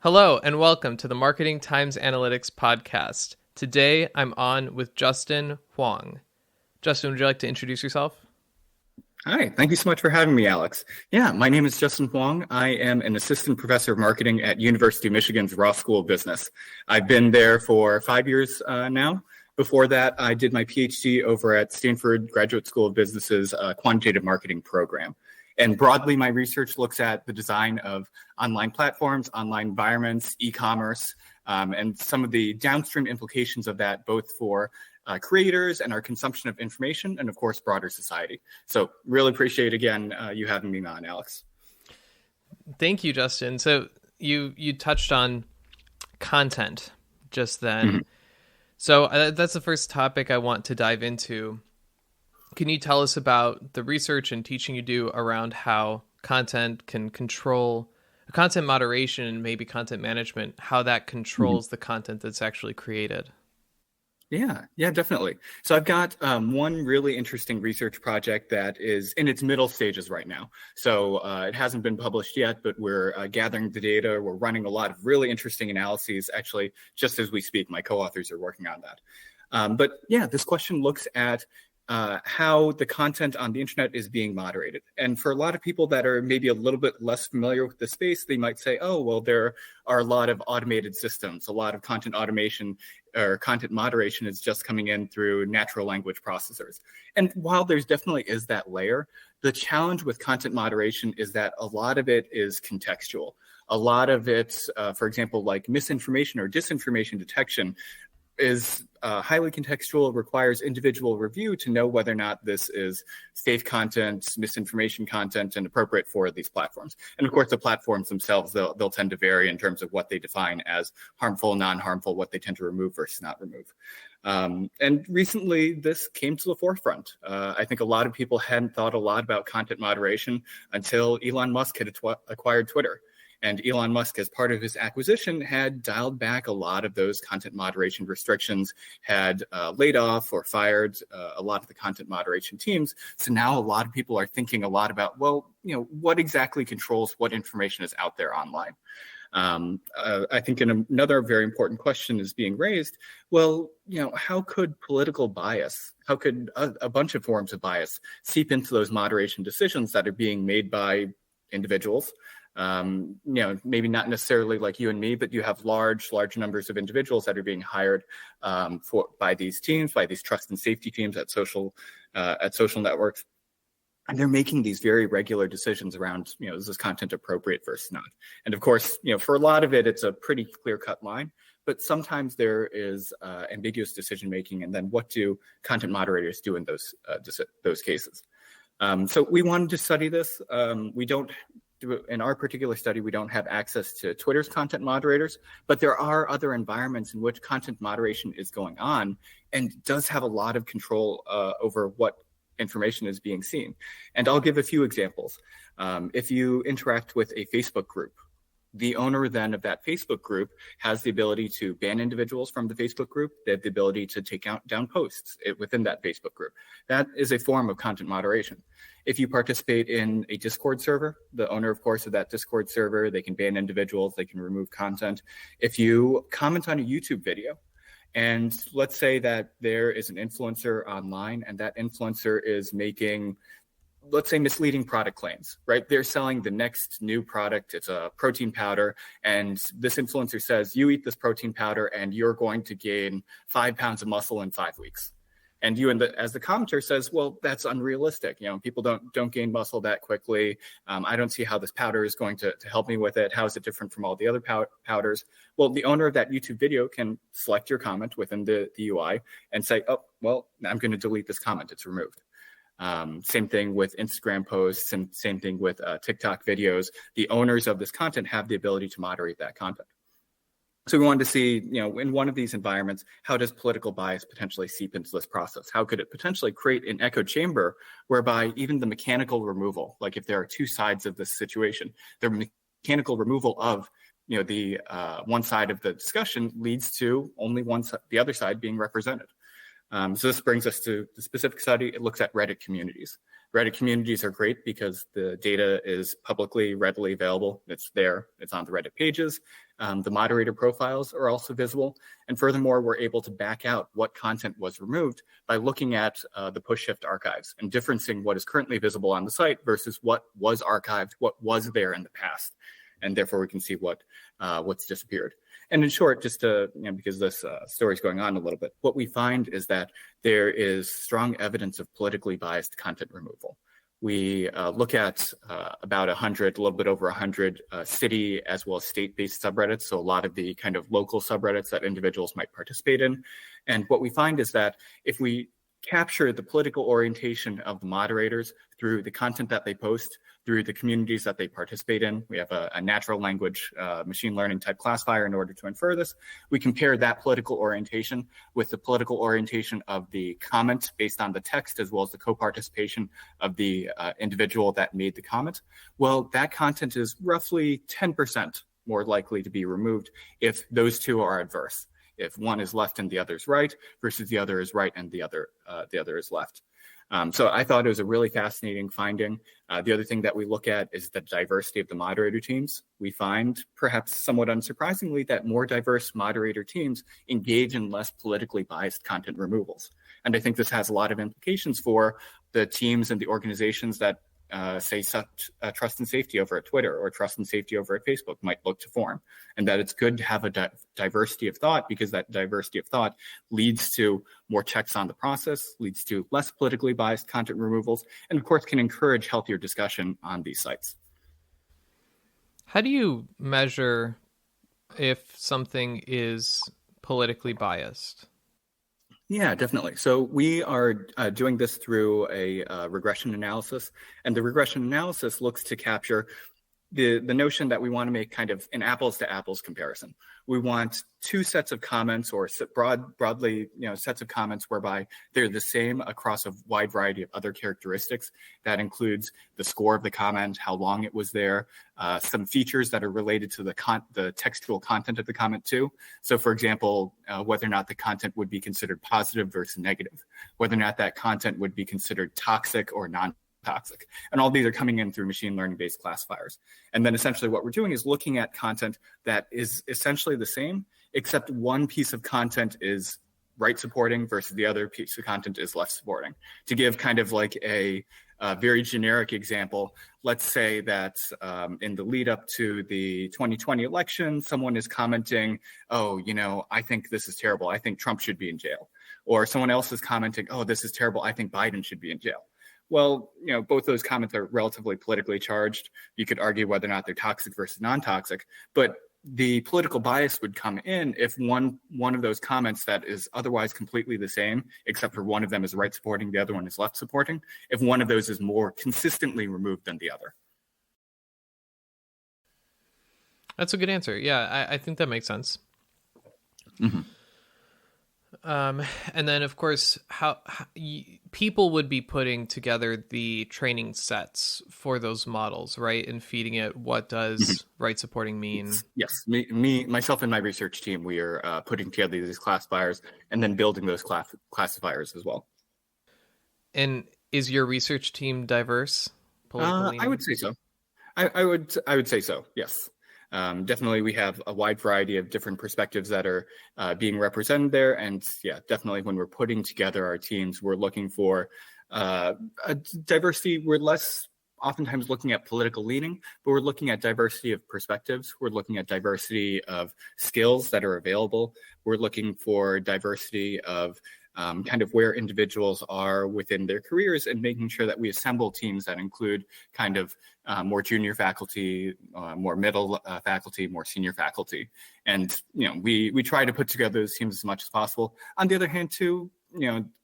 Hello, and welcome to the Marketing Times Analytics podcast. Today, I'm on with Justin Huang. Justin, would you like to introduce yourself? Hi, thank you so much for having me, Alex. Yeah, my name is Justin Huang. I am an assistant professor of marketing at University of Michigan's Ross School of Business. I've been there for 5 years now. Before that, I did my PhD over at Stanford Graduate School of Business's quantitative marketing program. And broadly, my research looks at the design of online platforms, online environments, e-commerce, and some of the downstream implications of that, both for creators and our consumption of information, and of course, broader society. So really appreciate, again, you having me on, Alex. Thank you, Justin. So you touched on content just then. Mm-hmm. So that's the first topic I want to dive into. Can you tell us about the research and teaching you do around how content can control content moderation and maybe content management, how that controls the content that's actually created? Yeah, definitely. So I've got one really interesting research project that is in its middle stages right now. So it hasn't been published yet, but we're gathering the data. We're running a lot of really interesting analyses, actually, just as we speak. My co-authors are working on that. But yeah, this question looks at how the content on the internet is being moderated. And for a lot of people that are maybe a little bit less familiar with the space, they might say, oh, well, there are a lot of automated systems. A lot of content automation or content moderation is just coming in through natural language processors. And while there's definitely is that layer, the challenge with content moderation is that a lot of it is contextual. A lot of it, for example, like misinformation or disinformation detection, is highly contextual, requires individual review to know whether or not this is safe content, misinformation content, and appropriate for these platforms. And of course, the platforms themselves, they'll tend to vary in terms of what they define as harmful, non-harmful, what they tend to remove versus not remove. And recently, this came to the forefront. I think a lot of people hadn't thought a lot about content moderation until Elon Musk had acquired Twitter. And Elon Musk, as part of his acquisition, had dialed back a lot of those content moderation restrictions, had laid off or fired a lot of the content moderation teams. So now a lot of people are thinking a lot about, well, what exactly controls what information is out there online? I think another very important question is being raised. Well, how could political bias, how could a bunch of forms of bias seep into those moderation decisions that are being made by individuals? Maybe not necessarily like you and me, but you have large numbers of individuals that are being hired by these teams, by these trust and safety teams at social networks. And they're making these very regular decisions around, is this content appropriate versus not? And of course, for a lot of it, it's a pretty clear-cut line, but sometimes there is ambiguous decision-making. And then what do content moderators do in those cases? So we wanted to study this. In our particular study, we don't have access to Twitter's content moderators, but there are other environments in which content moderation is going on and does have a lot of control over what information is being seen. And I'll give a few examples. If you interact with a Facebook group, the owner then of that Facebook group has the ability to ban individuals from the Facebook group. They have the ability to take down posts within that Facebook group. That is a form of content moderation. If you participate in a Discord server, the owner, of course, of that Discord server, they can ban individuals, they can remove content. If you comment on a YouTube video, and let's say that there is an influencer online and that influencer is making, let's say, misleading product claims, right? They're selling the next new product. It's a protein powder. And this influencer says, you eat this protein powder and you're going to gain 5 pounds of muscle in 5 weeks. And you, as the commenter, says, well, that's unrealistic. People don't gain muscle that quickly. I don't see how this powder is going to help me with it. How is it different from all the other powders? Well, the owner of that YouTube video can select your comment within the UI and say, oh, well, I'm going to delete this comment. It's removed. Same thing with Instagram posts and same thing with TikTok videos. The owners of this content have the ability to moderate that content. So we wanted to see, in one of these environments, how does political bias potentially seep into this process? How could it potentially create an echo chamber whereby even the mechanical removal, like if there are two sides of this situation, the mechanical removal of, the one side of the discussion leads to only the other side being represented. So this brings us to the specific study. It looks at Reddit communities. Reddit communities are great because the data is publicly, readily available. It's there. It's on the Reddit pages. The moderator profiles are also visible. And furthermore, we're able to back out what content was removed by looking at the push shift archives and differencing what is currently visible on the site versus what was archived, what was there in the past. And therefore, we can see what's disappeared. And in short, just to, because this story is going on a little bit, what we find is that there is strong evidence of politically biased content removal. We look at about 100, a little bit over 100 city as well as state-based subreddits, so a lot of the kind of local subreddits that individuals might participate in. And what we find is that if we capture the political orientation of the moderators through the content that they post, through the communities that they participate in. We have a natural language machine learning type classifier in order to infer this. We compare that political orientation with the political orientation of the comment based on the text as well as the co-participation of the individual that made the comment. Well, that content is roughly 10% more likely to be removed if those two are adverse. If one is left and the other is right versus the other is right and the other is left. So I thought it was a really fascinating finding. The other thing that we look at is the diversity of the moderator teams. We find, perhaps somewhat unsurprisingly, that more diverse moderator teams engage in less politically biased content removals. And I think this has a lot of implications for the teams and the organizations that say trust and safety over at Twitter or trust and safety over at Facebook might look to form, and that it's good to have a diversity of thought because that diversity of thought leads to more checks on the process, leads to less politically biased content removals, and of course can encourage healthier discussion on these sites. How do you measure if something is politically biased? Yeah, definitely. So we are doing this through a regression analysis, and the regression analysis looks to capture the notion that we want to make kind of an apples to apples comparison. We want two sets of comments or broadly, sets of comments whereby they're the same across a wide variety of other characteristics. That includes the score of the comment, how long it was there, some features that are related to the textual content of the comment too. So for example, whether or not the content would be considered positive versus negative, whether or not that content would be considered toxic or non-toxic. And all these are coming in through machine learning based classifiers. And then essentially what we're doing is looking at content that is essentially the same, except one piece of content is right supporting versus the other piece of content is left supporting. To give kind of like a very generic example, let's say that in the lead up to the 2020 election, someone is commenting, oh, I think this is terrible. I think Trump should be in jail. Or someone else is commenting, oh, this is terrible. I think Biden should be in jail. Well, both those comments are relatively politically charged. You could argue whether or not they're toxic versus non-toxic, but the political bias would come in if one of those comments that is otherwise completely the same, except for one of them is right supporting, the other one is left supporting, if one of those is more consistently removed than the other. That's a good answer. Yeah, I think that makes sense. Mm-hmm. And then, of course, how people would be putting together the training sets for those models, right? And feeding it. What does right supporting mean? Yes, myself and my research team, we are putting together these classifiers and then building those classifiers as well. And is your research team diverse? I would say so. I would say so. Yes. Definitely, we have a wide variety of different perspectives that are being represented there. And yeah, definitely when we're putting together our teams, we're looking for a diversity. We're less oftentimes looking at political leaning, but we're looking at diversity of perspectives. We're looking at diversity of skills that are available. We're looking for diversity of kind of where individuals are within their careers and making sure that we assemble teams that include kind of more junior faculty, more middle faculty, more senior faculty. And, we try to put together those teams as much as possible. On the other hand, too,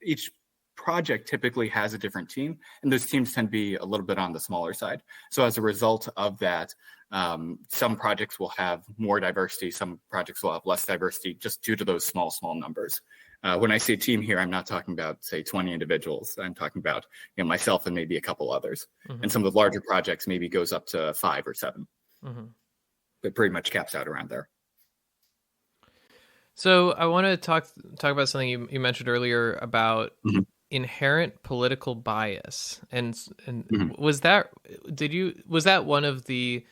each project typically has a different team, and those teams tend to be a little bit on the smaller side. So as a result of that, some projects will have more diversity, some projects will have less diversity just due to those small numbers. When I say team here, I'm not talking about, say, 20 individuals. I'm talking about myself and maybe a couple others. Mm-hmm. And some of the larger projects maybe goes up to 5 or 7. Mm-hmm. But pretty much caps out around there. So I want to talk about something you mentioned earlier about inherent political bias. And was that one of the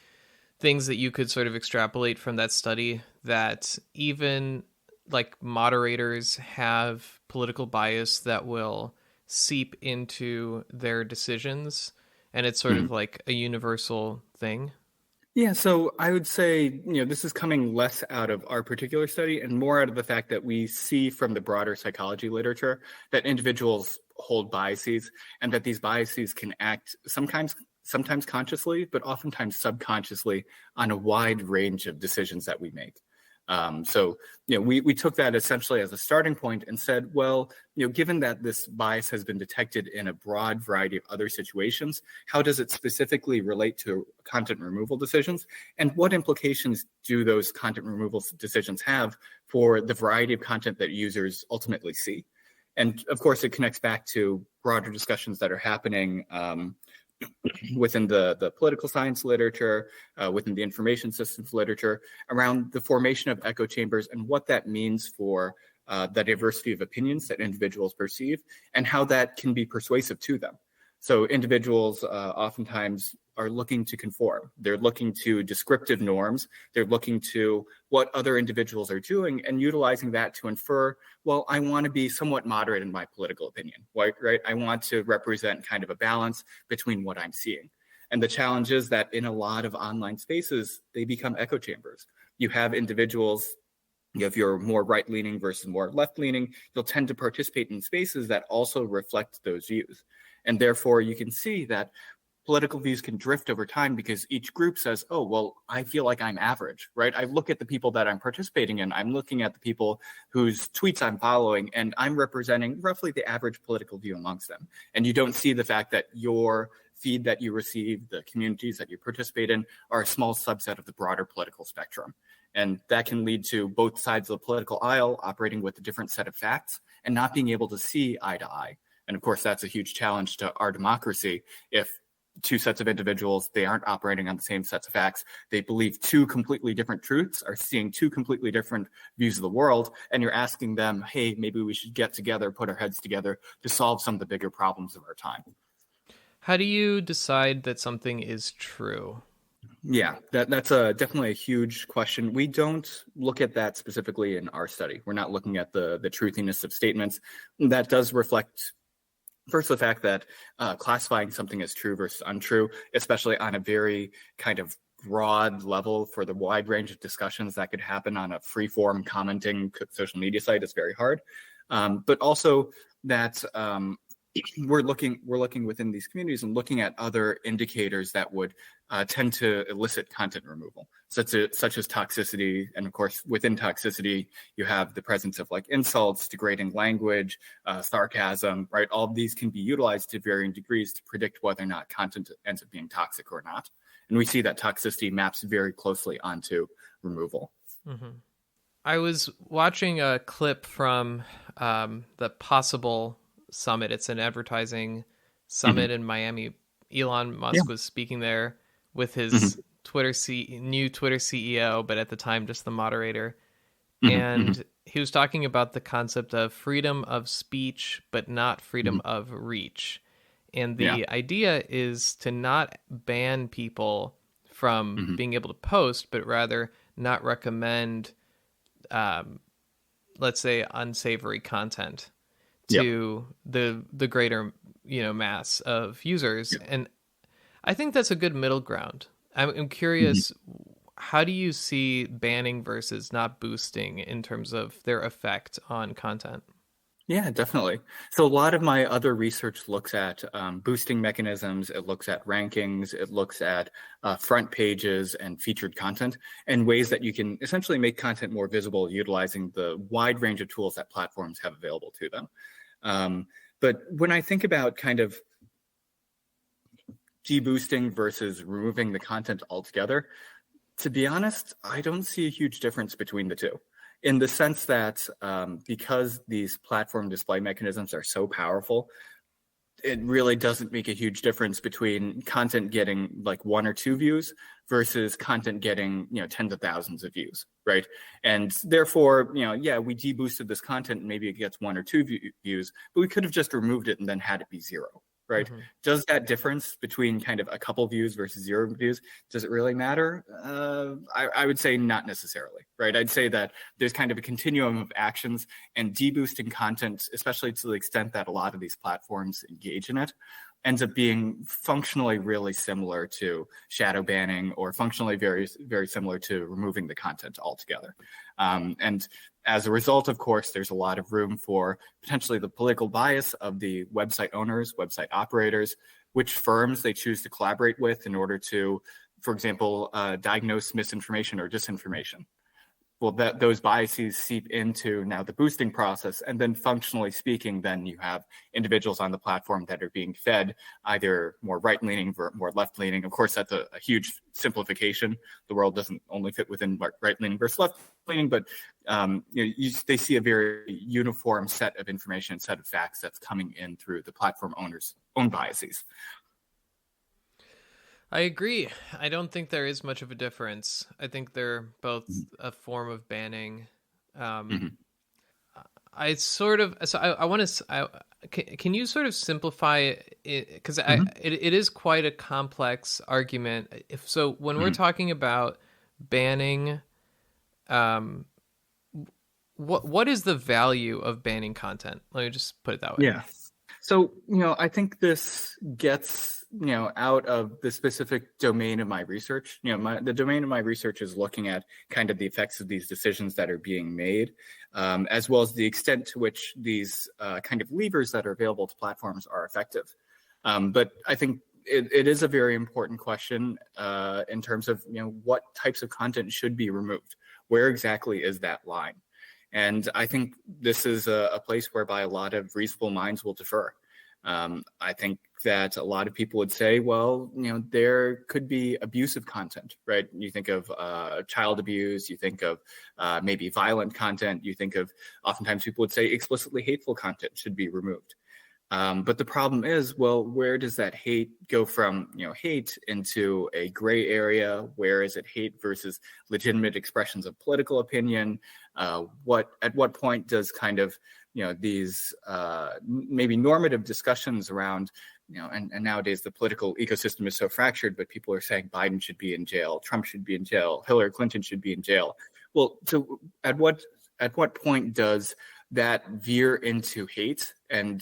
things that you could sort of extrapolate from that study, that even like moderators have political bias that will seep into their decisions, and it's sort of like a universal thing? Yeah, so I would say, this is coming less out of our particular study and more out of the fact that we see from the broader psychology literature that individuals hold biases and that these biases can act sometimes consciously, but oftentimes subconsciously on a wide range of decisions that we make. So, we took that essentially as a starting point and said, well, given that this bias has been detected in a broad variety of other situations, how does it specifically relate to content removal decisions? And what implications do those content removal decisions have for the variety of content that users ultimately see? And of course, it connects back to broader discussions that are happening within the political science literature, within the information systems literature, around the formation of echo chambers and what that means for the diversity of opinions that individuals perceive and how that can be persuasive to them. So individuals oftentimes are looking to conform. They're looking to descriptive norms. They're looking to what other individuals are doing and utilizing that to infer, well, I want to be somewhat moderate in my political opinion, right? I want to represent kind of a balance between what I'm seeing. And the challenge is that in a lot of online spaces, they become echo chambers. You have individuals, if you're more right-leaning versus more left-leaning, you'll tend to participate in spaces that also reflect those views. And therefore, you can see that political views can drift over time because each group says, oh, well, I feel like I'm average, right? I look at the people that I'm participating in. I'm looking at the people whose tweets I'm following, and I'm representing roughly the average political view amongst them. And you don't see the fact that your feed that you receive, the communities that you participate in, are a small subset of the broader political spectrum. And that can lead to both sides of the political aisle operating with a different set of facts and not being able to see eye to eye. And of course, that's a huge challenge to our democracy. If two sets of individuals, they aren't operating on the same sets of facts, they believe two completely different truths, are seeing two completely different views of the world, and you're asking them, hey, maybe we should get together, put our heads together to solve some of the bigger problems of our time. How do you decide that something is true? Yeah, that's definitely a huge question. We don't look at that specifically in our study. We're not looking at the truthiness of statements. That does reflect, first, the fact that classifying something as true versus untrue, especially on a very kind of broad level for the wide range of discussions that could happen on a free-form commenting social media site, is very hard. But also that we're looking within these communities and looking at other indicators that would tend to elicit content removal, such as toxicity. And of course, within toxicity, you have the presence of like insults, degrading language, sarcasm, right? All of these can be utilized to varying degrees to predict whether or not content ends up being toxic or not. And we see that toxicity maps very closely onto removal. Mm-hmm. I was watching a clip from the Possible Summit. It's an advertising summit in Miami. Elon Musk was speaking there with his new Twitter CEO, but at the time just the moderator. And he was talking about the concept of freedom of speech, but not freedom of reach. And the idea is to not ban people from being able to post, but rather not recommend, let's say, unsavory content to the greater mass of users. And I think that's a good middle ground. I'm curious, how do you see banning versus not boosting in terms of their effect on content? Yeah, definitely. So a lot of my other research looks at boosting mechanisms. It looks at rankings. It looks at front pages and featured content and ways that you can essentially make content more visible utilizing the wide range of tools that platforms have available to them. But when I think about kind of deboosting versus removing the content altogether, to be honest, I don't see a huge difference between the two. In the sense that because these platform display mechanisms are so powerful, it really doesn't make a huge difference between content getting like 1 or 2 views versus content getting, tens of thousands of views, right? And therefore, we deboosted this content and maybe it gets 1 or 2 views, but we could have just removed it and then had it be 0, right? Mm-hmm. Does that difference between kind of a couple views versus 0 views, does it really matter? I would say not necessarily, right? I'd say that there's kind of a continuum of actions, and deboosting content, especially to the extent that a lot of these platforms engage in it, ends up being functionally really similar to shadow banning, or functionally very, very similar to removing the content altogether. And as a result, of course, there's a lot of room for potentially the political bias of the website owners, website operators, which firms they choose to collaborate with in order to, for example, diagnose misinformation or disinformation. Well, those biases seep into now the boosting process, and then functionally speaking, then you have individuals on the platform that are being fed either more right-leaning or more left-leaning. Of course, that's a huge simplification. The world doesn't only fit within right-leaning versus left-leaning, but they see a very uniform set of information, set of facts that's coming in through the platform owners' own biases. I agree. I don't think there is much of a difference. I think they're both a form of banning. Mm-hmm. I sort of, so I want to, can you sort of simplify it? Because Mm-hmm. it is quite a complex argument. If so, when we're Mm-hmm. talking about banning, um, what is the value of banning content? Let me just put it that way. Yeah. So, I think this gets, out of the specific domain of my research. The domain of my research is looking at kind of the effects of these decisions that are being made, as well as the extent to which these kind of levers that are available to platforms are effective. But I think it is a very important question in terms of, what types of content should be removed. Where exactly is that line? And I think this is a place whereby a lot of reasonable minds will differ. I think that a lot of people would say, well, there could be abusive content, right? You think of child abuse, you think of maybe violent content, you think of, oftentimes people would say explicitly hateful content should be removed. But the problem is, well, where does that hate go from, hate into a gray area? Where is it hate versus legitimate expressions of political opinion? At what point does kind of, these maybe normative discussions around, and nowadays the political ecosystem is so fractured, but people are saying Biden should be in jail, Trump should be in jail, Hillary Clinton should be in jail. Well, so at what point does that veer into hate? And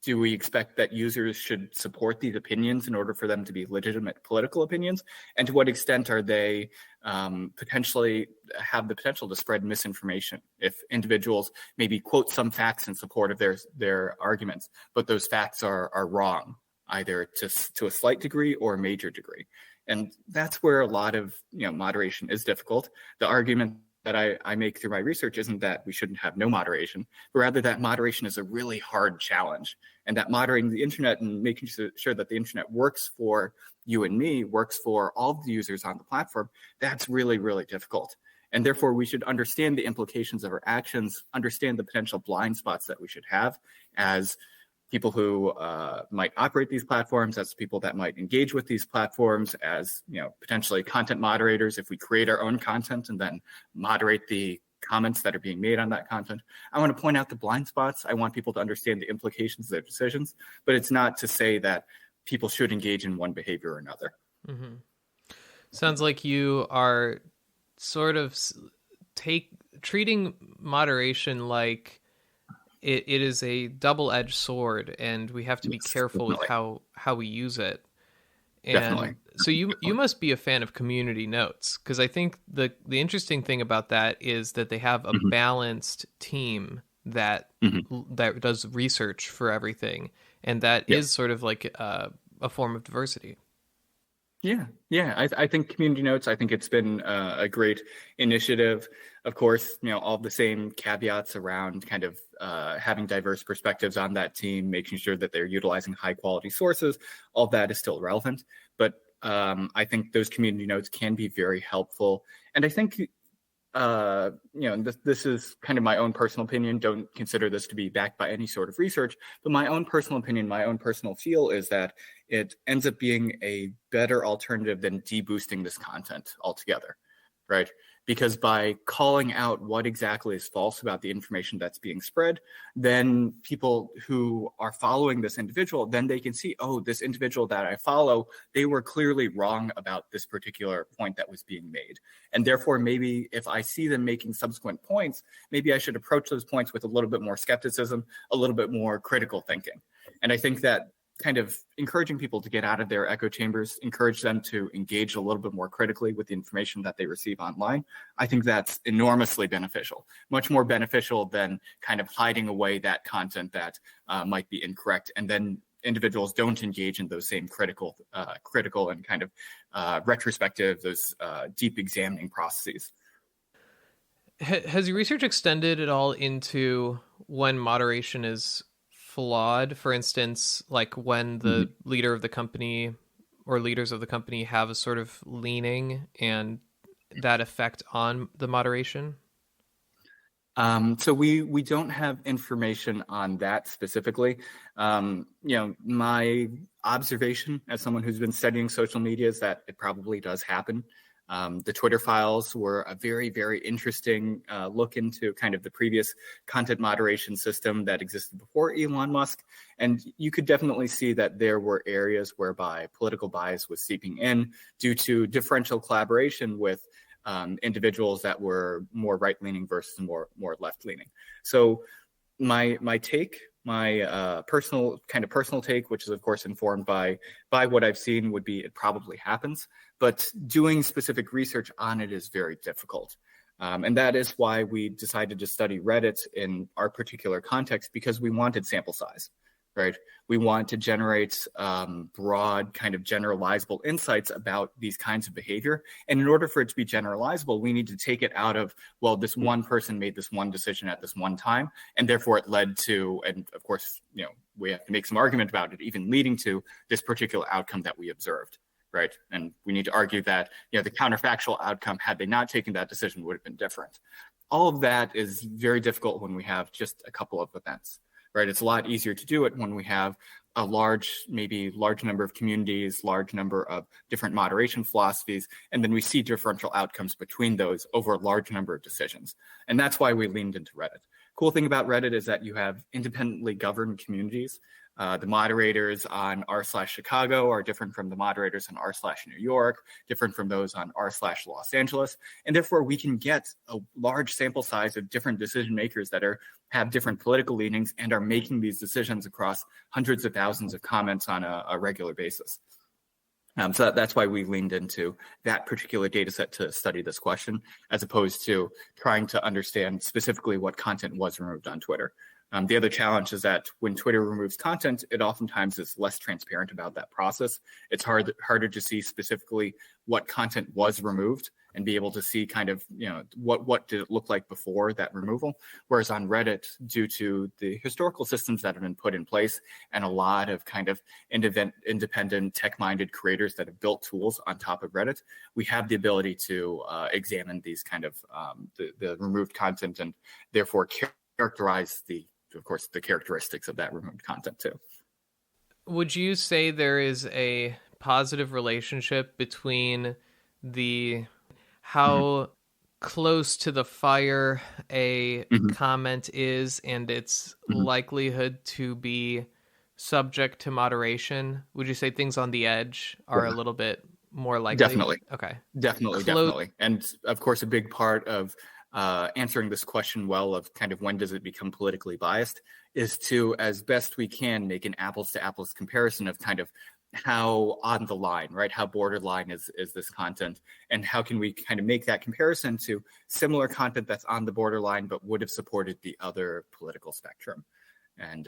do we expect that users should support these opinions in order for them to be legitimate political opinions? And to what extent are they potentially have the potential to spread misinformation if individuals maybe quote some facts in support of their arguments, but those facts are wrong, either to a slight degree or a major degree? And that's where a lot of moderation is difficult. The argument that I make through my research isn't that we shouldn't have no moderation, but rather that moderation is a really hard challenge, and that moderating the internet and making sure that the internet works for you and me, works for all of the users on the platform, that's really, really difficult. And therefore, we should understand the implications of our actions, understand the potential blind spots that we should have as people who might operate these platforms, as people that might engage with these platforms, as potentially content moderators, if we create our own content and then moderate the comments that are being made on that content. I want to point out the blind spots. I want people to understand the implications of their decisions, but it's not to say that people should engage in one behavior or another. Mm-hmm. Sounds like you are sort of treating moderation like it is a double-edged sword, and we have to be careful with how we use it. And Definitely. so you must be a fan of community notes, because I think the interesting thing about that is that they have a balanced team that that does research for everything, and that is sort of like a form of diversity. Yeah. I think community notes, I think it's been a great initiative. Of course, all the same caveats around kind of having diverse perspectives on that team, making sure that they're utilizing high quality sources. All that is still relevant. But I think those community notes can be very helpful. And I think this is kind of my own personal opinion. Don't consider this to be backed by any sort of research, but my own personal opinion, my own personal feel is that it ends up being a better alternative than deboosting this content altogether, right? because by calling out what exactly is false about the information that's being spread, then people who are following this individual, then they can see, oh, this individual that I follow, they were clearly wrong about this particular point that was being made. And therefore, maybe if I see them making subsequent points, maybe I should approach those points with a little bit more skepticism, a little bit more critical thinking. And I think that kind of encouraging people to get out of their echo chambers, encourage them to engage a little bit more critically with the information that they receive online. I think that's enormously beneficial, much more beneficial than kind of hiding away that content that might be incorrect. And then individuals don't engage in those same critical and kind of retrospective, those deep examining processes. Has your research extended at all into when moderation is flawed? For instance, like when the leader of the company or leaders of the company have a sort of leaning and that effect on the moderation? So we don't have information on that specifically. My observation as someone who's been studying social media is that it probably does happen. The Twitter files were a very, very interesting look into kind of the previous content moderation system that existed before Elon Musk. And you could definitely see that there were areas whereby political bias was seeping in due to differential collaboration with individuals that were more right-leaning versus more left-leaning. So my personal take, which is of course informed by what I've seen, would be it probably happens, but doing specific research on it is very difficult. And that is why we decided to study Reddit in our particular context, because we wanted sample size, right? We want to generate broad kind of generalizable insights about these kinds of behavior. And in order for it to be generalizable, we need to take it out of, well, this one person made this one decision at this one time, and therefore it led to, and of course, we have to make some argument about it, even leading to this particular outcome that we observed, right? And we need to argue that, the counterfactual outcome, had they not taken that decision, would have been different. All of that is very difficult when we have just a couple of events. Right, it's a lot easier to do it when we have a large number of communities, large number of different moderation philosophies, and then we see differential outcomes between those over a large number of decisions. And that's why we leaned into Reddit. Cool thing about Reddit is that you have independently governed communities. The moderators on r/Chicago are different from the moderators on r/New York, different from those on r/Los Angeles. And therefore, we can get a large sample size of different decision makers that have different political leanings and are making these decisions across hundreds of thousands of comments on a regular basis. So that's why we leaned into that particular data set to study this question, as opposed to trying to understand specifically what content was removed on Twitter. The other challenge is that when Twitter removes content, it oftentimes is less transparent about that process. It's harder to see specifically what content was removed and be able to see kind of, what did it look like before that removal. Whereas on Reddit, due to the historical systems that have been put in place and a lot of kind of independent tech-minded creators that have built tools on top of Reddit, we have the ability to examine these kind of the removed content and therefore characterize the characteristics of that removed content too. Would you say there is a positive relationship between how close to the fire a comment is and its likelihood to be subject to moderation? Would you say things on the edge are a little bit more likely? Definitely. Okay. Definitely. And of course, a big part of answering this question well of kind of when does it become politically biased is to, as best we can, make an apples to apples comparison of kind of how on the line, right? How borderline is this content, and how can we kind of make that comparison to similar content that's on the borderline but would have supported the other political spectrum. And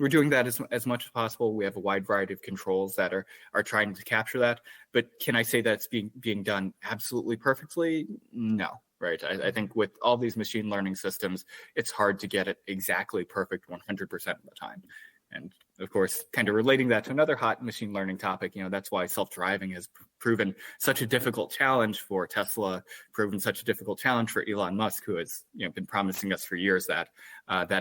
we're doing that as much as possible. We have a wide variety of controls that are trying to capture that. But can I say that's being done absolutely perfectly? No. Right. I think with all these machine learning systems, it's hard to get it exactly perfect 100% of the time. And of course, kind of relating that to another hot machine learning topic, that's why self-driving has proven such a difficult challenge for Tesla, proven such a difficult challenge for Elon Musk, who has been promising us for years that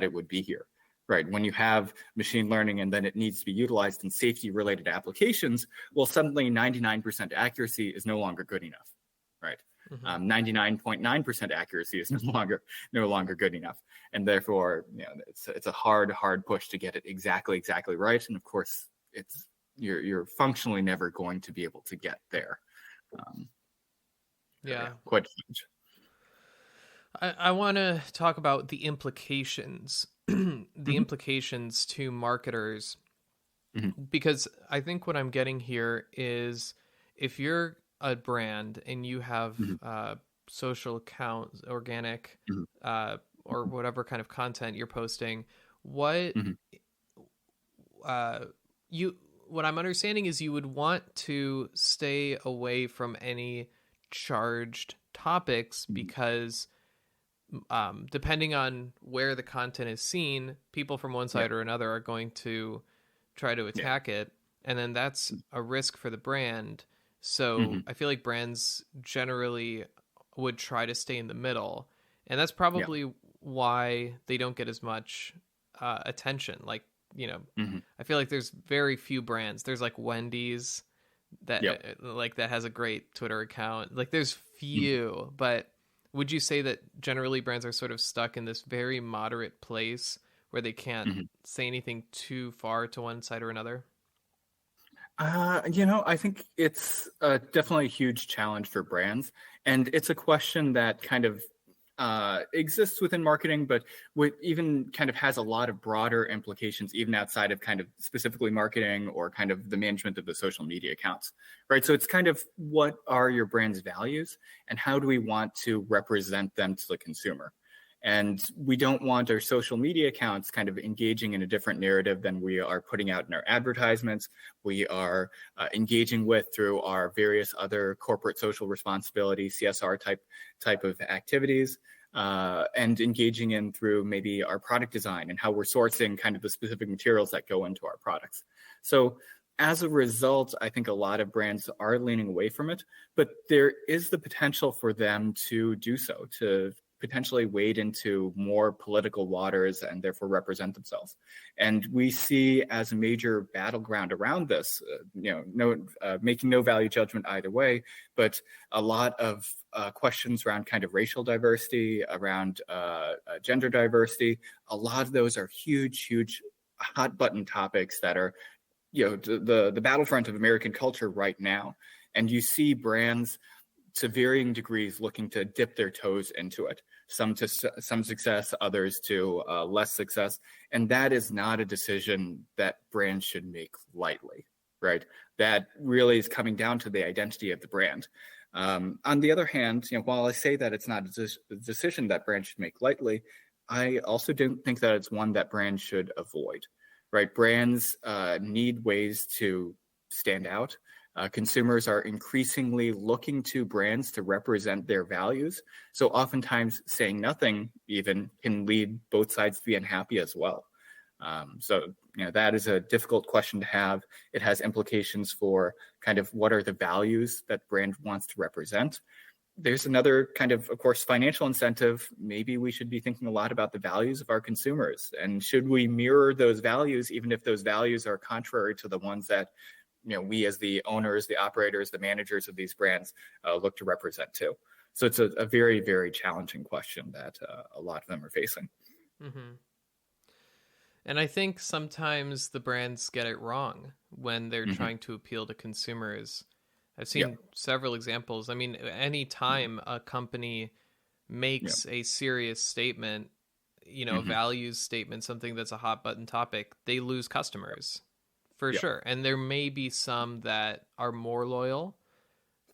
it would be here. Right. When you have machine learning and then it needs to be utilized in safety related applications, well, suddenly 99% accuracy is no longer good enough. Right. Mm-hmm. 99.9% accuracy is no longer good enough, and therefore, it's a hard push to get it exactly right. And of course, you're functionally never going to be able to get there. Yeah. Quite a challenge. I want to talk about the implications, the implications to marketers, because I think what I'm getting here is if you're a brand and you have social accounts, organic, or whatever kind of content you're posting, what you what I'm understanding is you would want to stay away from any charged topics because depending on where the content is seen, people from one side or another are going to try to attack it, and then that's a risk for the brand. So I feel like brands generally would try to stay in the middle, and that's probably why they don't get as much attention. Like, I feel like there's very few brands. There's like Wendy's that like that has a great Twitter account. Like there's few, but would you say that generally brands are sort of stuck in this very moderate place where they can't say anything too far to one side or another? I think it's definitely a huge challenge for brands, and it's a question that kind of exists within marketing, but even kind of has a lot of broader implications, even outside of kind of specifically marketing or kind of the management of the social media accounts, right? So it's kind of, what are your brand's values and how do we want to represent them to the consumer? And we don't want our social media accounts kind of engaging in a different narrative than we are putting out in our advertisements. We are engaging with through our various other corporate social responsibility, CSR type of activities, and engaging in through maybe our product design and how we're sourcing kind of the specific materials that go into our products. So as a result, I think a lot of brands are leaning away from it, but there is the potential for them to do so, to potentially wade into more political waters and therefore represent themselves. And we see as a major battleground around this, making no value judgment either way, but a lot of questions around kind of racial diversity, around gender diversity. A lot of those are huge hot button topics that are, the battlefront of American culture right now. And you see brands to varying degrees looking to dip their toes into it, some to some success, others to less success. And that is not a decision that brands should make lightly, right? That really is coming down to the identity of the brand. On the other hand, while I say that it's not a decision that brands should make lightly, I also don't think that it's one that brands should avoid, right? Brands need ways to stand out. Consumers are increasingly looking to brands to represent their values. So oftentimes saying nothing even can lead both sides to be unhappy as well. So that is a difficult question to have. It has implications for kind of what are the values that brand wants to represent. There's another kind of course, financial incentive. Maybe we should be thinking a lot about the values of our consumers. And should we mirror those values, even if those values are contrary to the ones that we as the owners, the operators, the managers of these brands look to represent too. So it's a very, very challenging question that a lot of them are facing. Mm-hmm. And I think sometimes the brands get it wrong when they're trying to appeal to consumers. I've seen several examples. I mean, any time a company makes a serious statement, a values statement, something that's a hot button topic, they lose customers. For sure. And there may be some that are more loyal,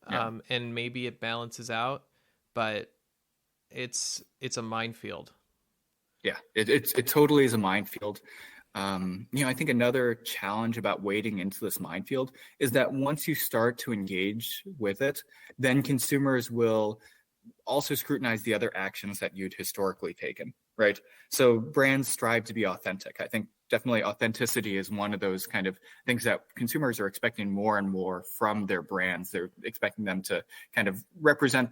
and maybe it balances out, but it's a minefield. Yeah, it totally is a minefield. I think another challenge about wading into this minefield is that once you start to engage with it, then consumers will also scrutinize the other actions that you'd historically taken, right? So brands strive to be authentic. I think definitely authenticity is one of those kind of things that consumers are expecting more and more from their brands. They're expecting them to kind of represent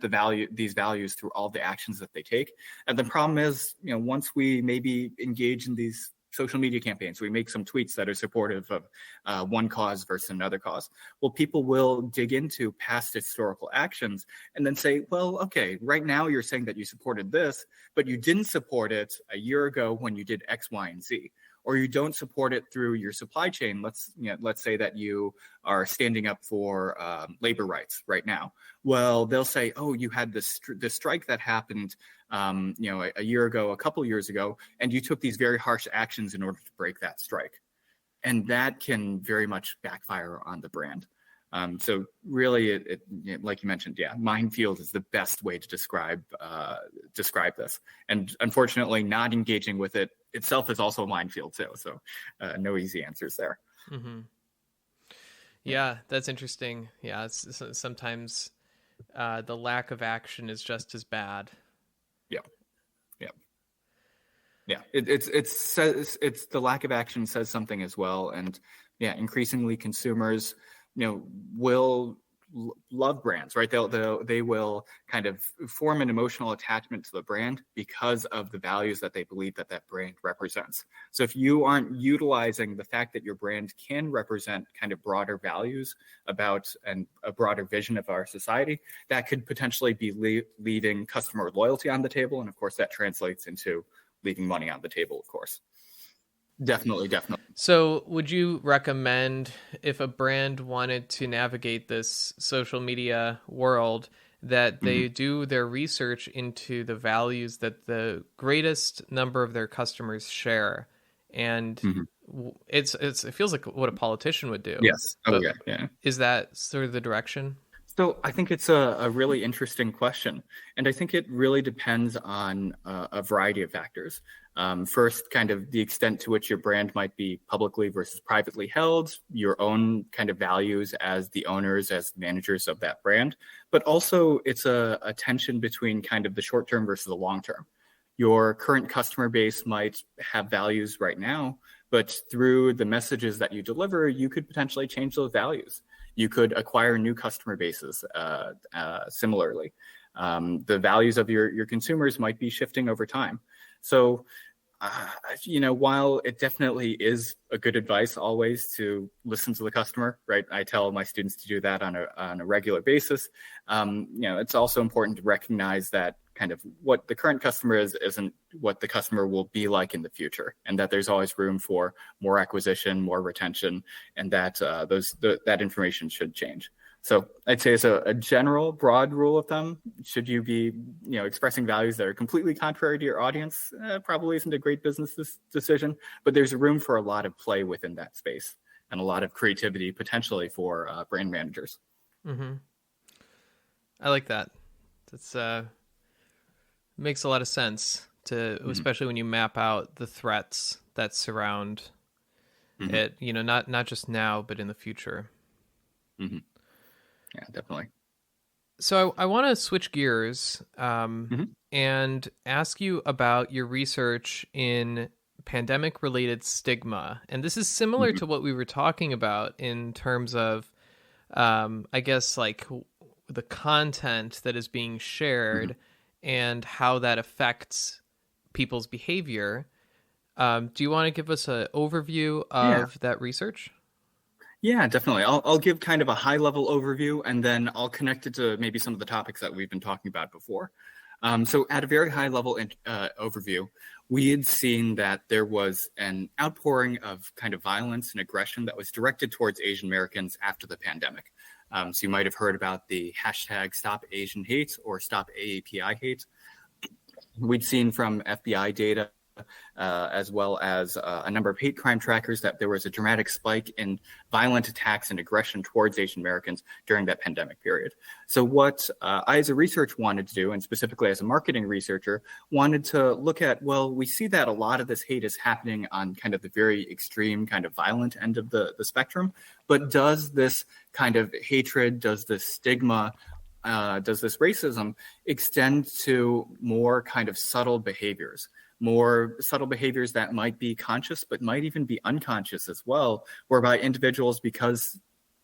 these values through all the actions that they take. And the problem is, once we maybe engage in these social media campaigns. We make some tweets that are supportive of one cause versus another cause. Well, people will dig into past historical actions and then say, well, okay, right now you're saying that you supported this, but you didn't support it a year ago when you did X, Y, and Z. Or you don't support it through your supply chain. Let's say that you are standing up for labor rights right now. Well, they'll say, oh, you had this strike that happened, a year ago, a couple years ago, and you took these very harsh actions in order to break that strike, and that can very much backfire on the brand. So really, it like you mentioned, minefield is the best way to describe this. And unfortunately, not engaging with it itself is also a minefield too. So no easy answers there. Mm-hmm. Yeah, that's interesting. Yeah, sometimes the lack of action is just as bad. Yeah. It's the lack of action says something as well. And increasingly consumers will love brands, right? They will kind of form an emotional attachment to the brand because of the values that they believe that brand represents. So if you aren't utilizing the fact that your brand can represent kind of broader values about and a broader vision of our society, that could potentially be leaving customer loyalty on the table. And of course, that translates into leaving money on the table, of course. Definitely. So would you recommend, if a brand wanted to navigate this social media world, that they do their research into the values that the greatest number of their customers share? And it feels like what a politician would do. Yes. Yeah. Is that sort of the direction? So I think it's a really interesting question. And I think it really depends on a variety of factors. First, kind of the extent to which your brand might be publicly versus privately held, your own kind of values as the owners, as managers of that brand. But also it's a tension between kind of the short term versus the long term. Your current customer base might have values right now, but through the messages that you deliver, you could potentially change those values. You could acquire new customer bases similarly. The values of your consumers might be shifting over time. So, while it definitely is a good advice always to listen to the customer, right? I tell my students to do that on a regular basis. It's also important to recognize that kind of what the current customer is isn't what the customer will be like in the future, and that there's always room for more acquisition, more retention, and that that information should change. So I'd say as a general broad rule of thumb, should you be expressing values that are completely contrary to your audience, probably isn't a great business decision, but there's room for a lot of play within that space and a lot of creativity potentially for brand managers. Mm-hmm. I like that. That's makes a lot of sense especially when you map out the threats that surround it, not just now, but in the future. Mm-hmm. Yeah, definitely. So I want to switch gears and ask you about your research in pandemic-related stigma. And this is similar to what we were talking about in terms of, I guess, like the content that is being shared and how that affects people's behavior. Do you want to give us an overview of that research? Yeah, definitely. I'll give kind of a high level overview, and then I'll connect it to maybe some of the topics that we've been talking about before. So at a very high level overview, we had seen that there was an outpouring of kind of violence and aggression that was directed towards Asian Americans after the pandemic. So you might have heard about the hashtag Stop Asian Hate or Stop AAPI Hate. We'd seen from FBI data as well as a number of hate crime trackers that there was a dramatic spike in violent attacks and aggression towards Asian Americans during that pandemic period. So what I as a researcher wanted to do, and specifically as a marketing researcher, wanted to look at, well, we see that a lot of this hate is happening on kind of the very extreme kind of violent end of the spectrum, but does this kind of hatred, does this stigma, does this racism extend to more kind of subtle behaviors that might be conscious, but might even be unconscious as well, whereby individuals, because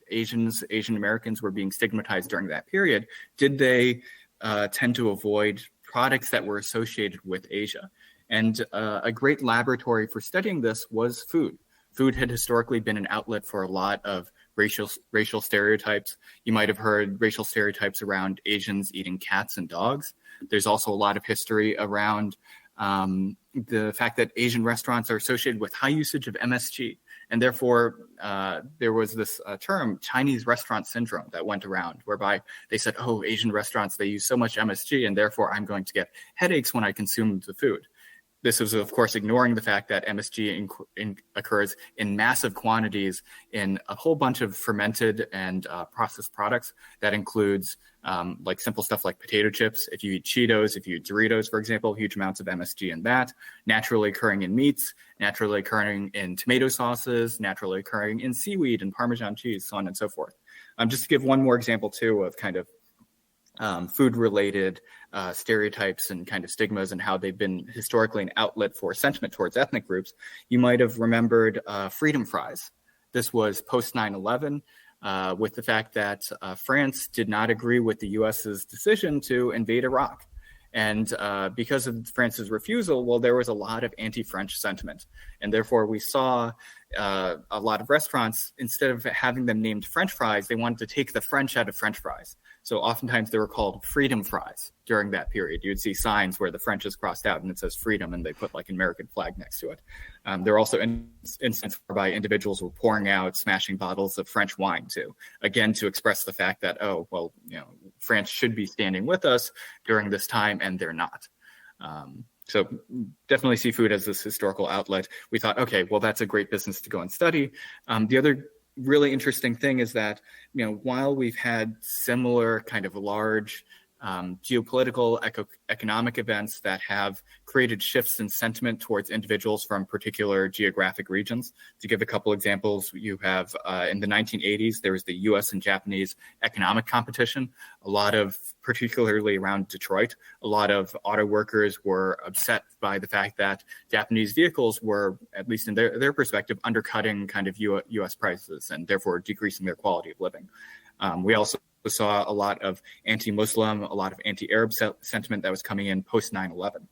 Asian Americans were being stigmatized during that period, did they tend to avoid products that were associated with Asia? And a great laboratory for studying this was food. Food had historically been an outlet for a lot of racial stereotypes. You might have heard racial stereotypes around Asians eating cats and dogs. There's also a lot of history around the fact that Asian restaurants are associated with high usage of MSG. And therefore, there was this term, Chinese restaurant syndrome, that went around, whereby they said, oh, Asian restaurants, they use so much MSG, and therefore I'm going to get headaches when I consume the food. This was, of course, ignoring the fact that MSG occurs in massive quantities in a whole bunch of fermented and processed products. That includes like simple stuff like potato chips. If you eat Cheetos, if you eat Doritos, for example, huge amounts of MSG in that. Naturally occurring in meats, naturally occurring in tomato sauces, naturally occurring in seaweed and Parmesan cheese, so on and so forth. Just to give one more example, too, of kind of food-related stereotypes and kind of stigmas and how they've been historically an outlet for sentiment towards ethnic groups, you might have remembered freedom fries. This was post 9/11 with the fact that France did not agree with the U.S.'s decision to invade Iraq. And because of France's refusal, well, there was a lot of anti-French sentiment. And therefore, we saw a lot of restaurants, instead of having them named French fries, they wanted to take the French out of French fries. So oftentimes they were called freedom fries during that period. You'd see signs where the French is crossed out and it says freedom, and they put like an American flag next to it. There are also instances whereby individuals were pouring out, smashing bottles of French wine too, again, to express the fact that, oh, well, you know, France should be standing with us during this time, and they're not. So definitely see food as this historical outlet. We thought, okay, well, that's a great business to go and study. The other really interesting thing is that, you know, while we've had similar kind of large geopolitical, economic events that have created shifts in sentiment towards individuals from particular geographic regions. To give a couple examples, you have in the 1980s, there was the US and Japanese economic competition. A lot of, particularly around Detroit, a lot of auto workers were upset by the fact that Japanese vehicles were, at least in their perspective, undercutting kind of US prices and therefore decreasing their quality of living. We also saw a lot of anti-Muslim, a lot of anti-Arab sentiment that was coming in post 9/11.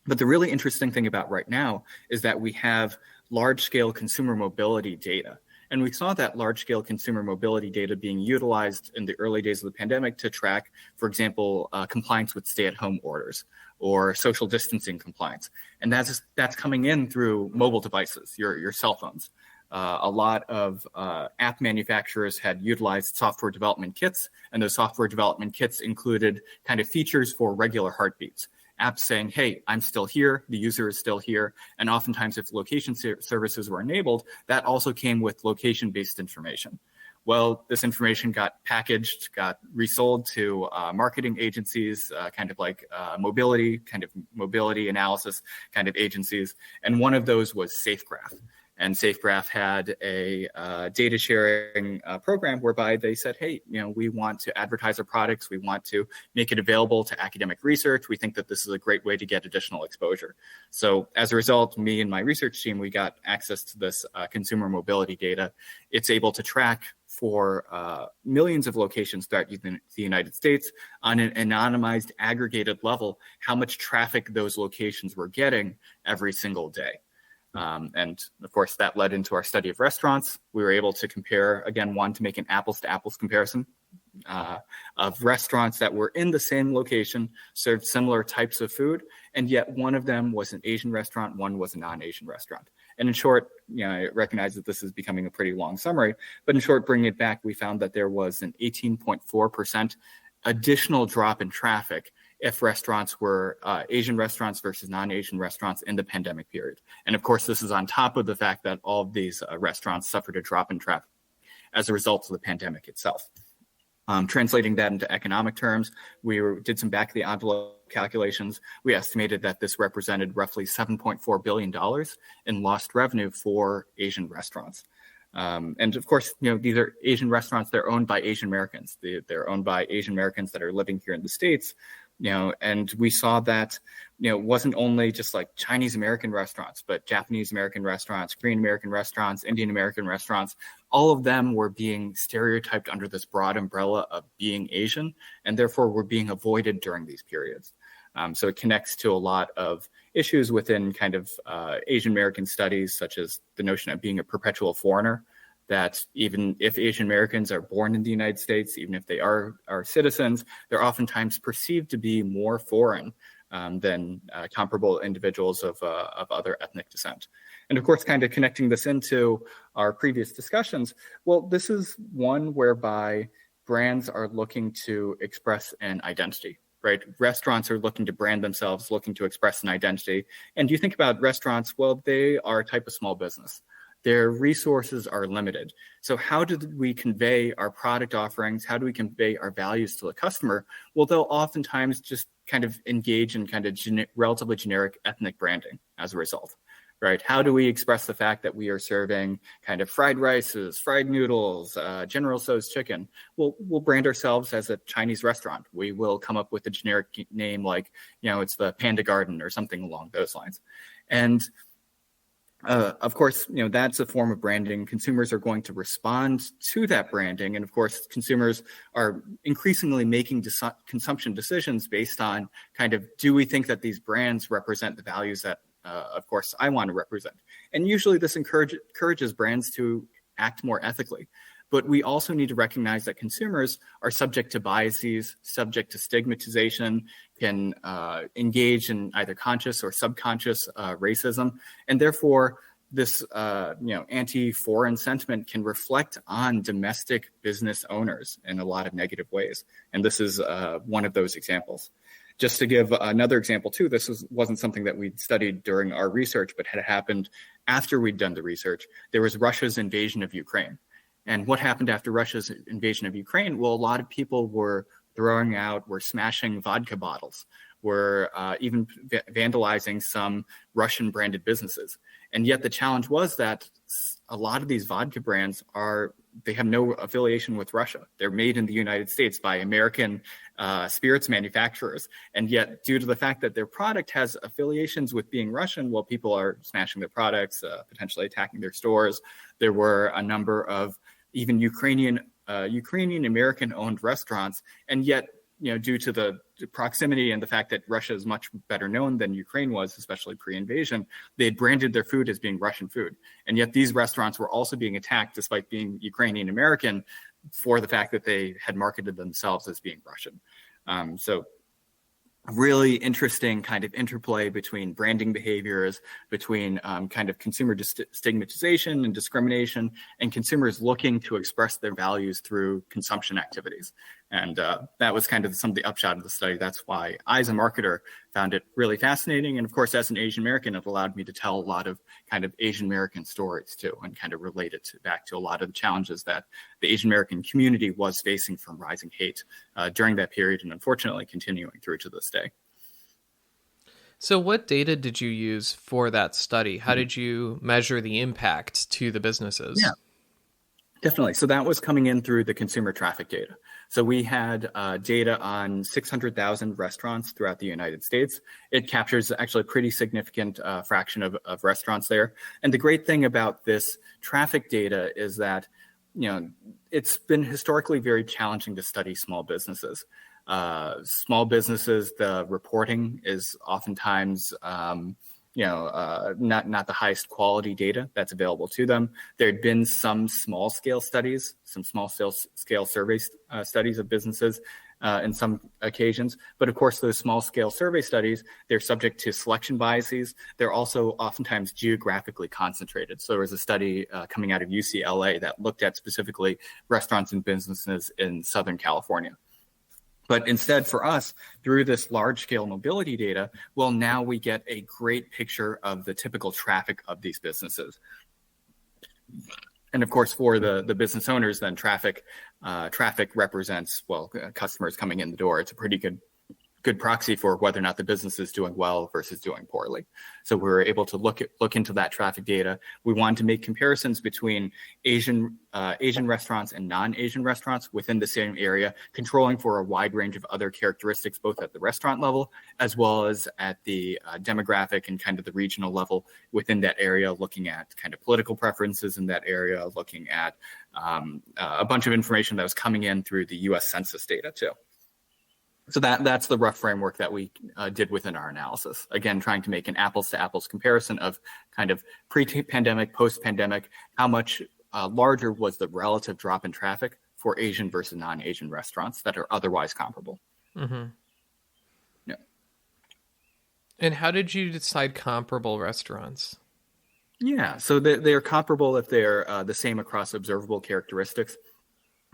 But the really interesting thing about right now is that we have large-scale consumer mobility data. And we saw that large-scale consumer mobility data being utilized in the early days of the pandemic to track, for example, compliance with stay-at-home orders or social distancing compliance. And that's coming in through mobile devices, your cell phones. A lot of app manufacturers had utilized software development kits, and those software development kits included kind of features for regular heartbeats. Apps saying, hey, I'm still here, the user is still here, and oftentimes if location services were enabled, that also came with location-based information. Well, this information got packaged, got resold to marketing agencies, kind of like mobility analysis kind of agencies, and one of those was SafeGraph. And SafeGraph had a data sharing program whereby they said, hey, you know, we want to advertise our products. We want to make it available to academic research. We think that this is a great way to get additional exposure. So as a result, me and my research team, we got access to this consumer mobility data. It's able to track for millions of locations throughout the United States on an anonymized, aggregated level, how much traffic those locations were getting every single day. And of course, that led into our study of restaurants. We were able to compare, again, to make an apples to apples comparison of restaurants that were in the same location, served similar types of food, and yet one of them was an Asian restaurant, one was a non-Asian restaurant. And in short, you know, I recognize that this is becoming a pretty long summary, but in short, bringing it back, we found that there was an 18.4% additional drop in traffic if restaurants were Asian restaurants versus non-Asian restaurants in the pandemic period. And of course, this is on top of the fact that all of these restaurants suffered a drop in traffic as a result of the pandemic itself. Translating that into economic terms, we did some back of the envelope calculations. We estimated that this represented roughly $7.4 billion in lost revenue for Asian restaurants. And of course, you know, these are Asian restaurants. They're owned by Asian Americans. They're owned by Asian Americans that are living here in the States. You know, and we saw that, you know, it wasn't only just like Chinese American restaurants, but Japanese American restaurants, Korean American restaurants, Indian American restaurants. All of them were being stereotyped under this broad umbrella of being Asian, and therefore were being avoided during these periods. So it connects to a lot of issues within kind of Asian American studies, such as the notion of being a perpetual foreigner, that even if Asian Americans are born in the United States, even if they are citizens, they're oftentimes perceived to be more foreign than comparable individuals of other ethnic descent. And of course, kind of connecting this into our previous discussions, well, this is one whereby brands are looking to express an identity, right? Restaurants are looking to brand themselves, looking to express an identity. And you think about restaurants, well, they are a type of small business. Their resources are limited. So how do we convey our product offerings? How do we convey our values to the customer? Well, they'll oftentimes just kind of engage in kind of relatively generic ethnic branding as a result, right? How do we express the fact that we are serving kind of fried rices, fried noodles, General Tso's chicken? We'll brand ourselves as a Chinese restaurant. We will come up with a generic name like, it's the Panda Garden or something along those lines. And of course, that's a form of branding. Consumers are going to respond to that branding. And of course, consumers are increasingly making consumption decisions based on kind of, do we think that these brands represent the values that, of course, I want to represent? And usually this encourages brands to act more ethically. But we also need to recognize that consumers are subject to biases, subject to stigmatization, can engage in either conscious or subconscious racism. And therefore, this anti-foreign sentiment can reflect on domestic business owners in a lot of negative ways. And this is one of those examples. Just to give another example too, this wasn't something that we'd studied during our research, but had happened after we'd done the research. There was Russia's invasion of Ukraine. And what happened after Russia's invasion of Ukraine? Well, a lot of people were smashing vodka bottles, were even vandalizing some Russian branded businesses. And yet the challenge was that a lot of these vodka brands they have no affiliation with Russia. They're made in the United States by American spirits manufacturers. And yet, due to the fact that their product has affiliations with being Russian, well, people are smashing their products, potentially attacking their stores. There were a number of even Ukrainian American-owned restaurants, and yet, due to the proximity and the fact that Russia is much better known than Ukraine was, especially pre-invasion, they had branded their food as being Russian food. And yet these restaurants were also being attacked despite being Ukrainian American for the fact that they had marketed themselves as being Russian. So really interesting kind of interplay between branding behaviors, between kind of consumer stigmatization and discrimination, and consumers looking to express their values through consumption activities. And that was kind of some of the upshot of the study. That's why I, as a marketer, found it really fascinating. And of course, as an Asian American, it allowed me to tell a lot of kind of Asian American stories too, and kind of relate it back to a lot of the challenges that the Asian American community was facing from rising hate during that period, and unfortunately continuing through to this day. So what data did you use for that study? How did you measure the impact to the businesses? Yeah, definitely. So that was coming in through the consumer traffic data. So we had data on 600,000 restaurants throughout the United States. It captures actually a pretty significant fraction of restaurants there. And the great thing about this traffic data is that, it's been historically very challenging to study small businesses. Small businesses, the reporting is oftentimes not the highest quality data that's available to them. There had been some small scale studies, some small scale survey studies of businesses in some occasions. But of course, those small scale survey studies, they're subject to selection biases. They're also oftentimes geographically concentrated. So there was a study coming out of UCLA that looked at specifically restaurants and businesses in Southern California. But instead for us, through this large-scale mobility data, well, now we get a great picture of the typical traffic of these businesses. And of course, for the business owners, then traffic represents, customers coming in the door. It's a pretty good proxy for whether or not the business is doing well versus doing poorly. So we were able to look into that traffic data. We wanted to make comparisons between Asian restaurants and non-Asian restaurants within the same area, controlling for a wide range of other characteristics, both at the restaurant level as well as at the demographic and kind of the regional level within that area, looking at kind of political preferences in that area, looking at a bunch of information that was coming in through the U.S. Census data too. So that's the rough framework that we did within our analysis. Again, trying to make an apples to apples comparison of kind of pre-pandemic, post-pandemic, how much larger was the relative drop in traffic for Asian versus non-Asian restaurants that are otherwise comparable. Mm-hmm. Yeah. And how did you decide comparable restaurants? Yeah, so they're comparable if they're the same across observable characteristics.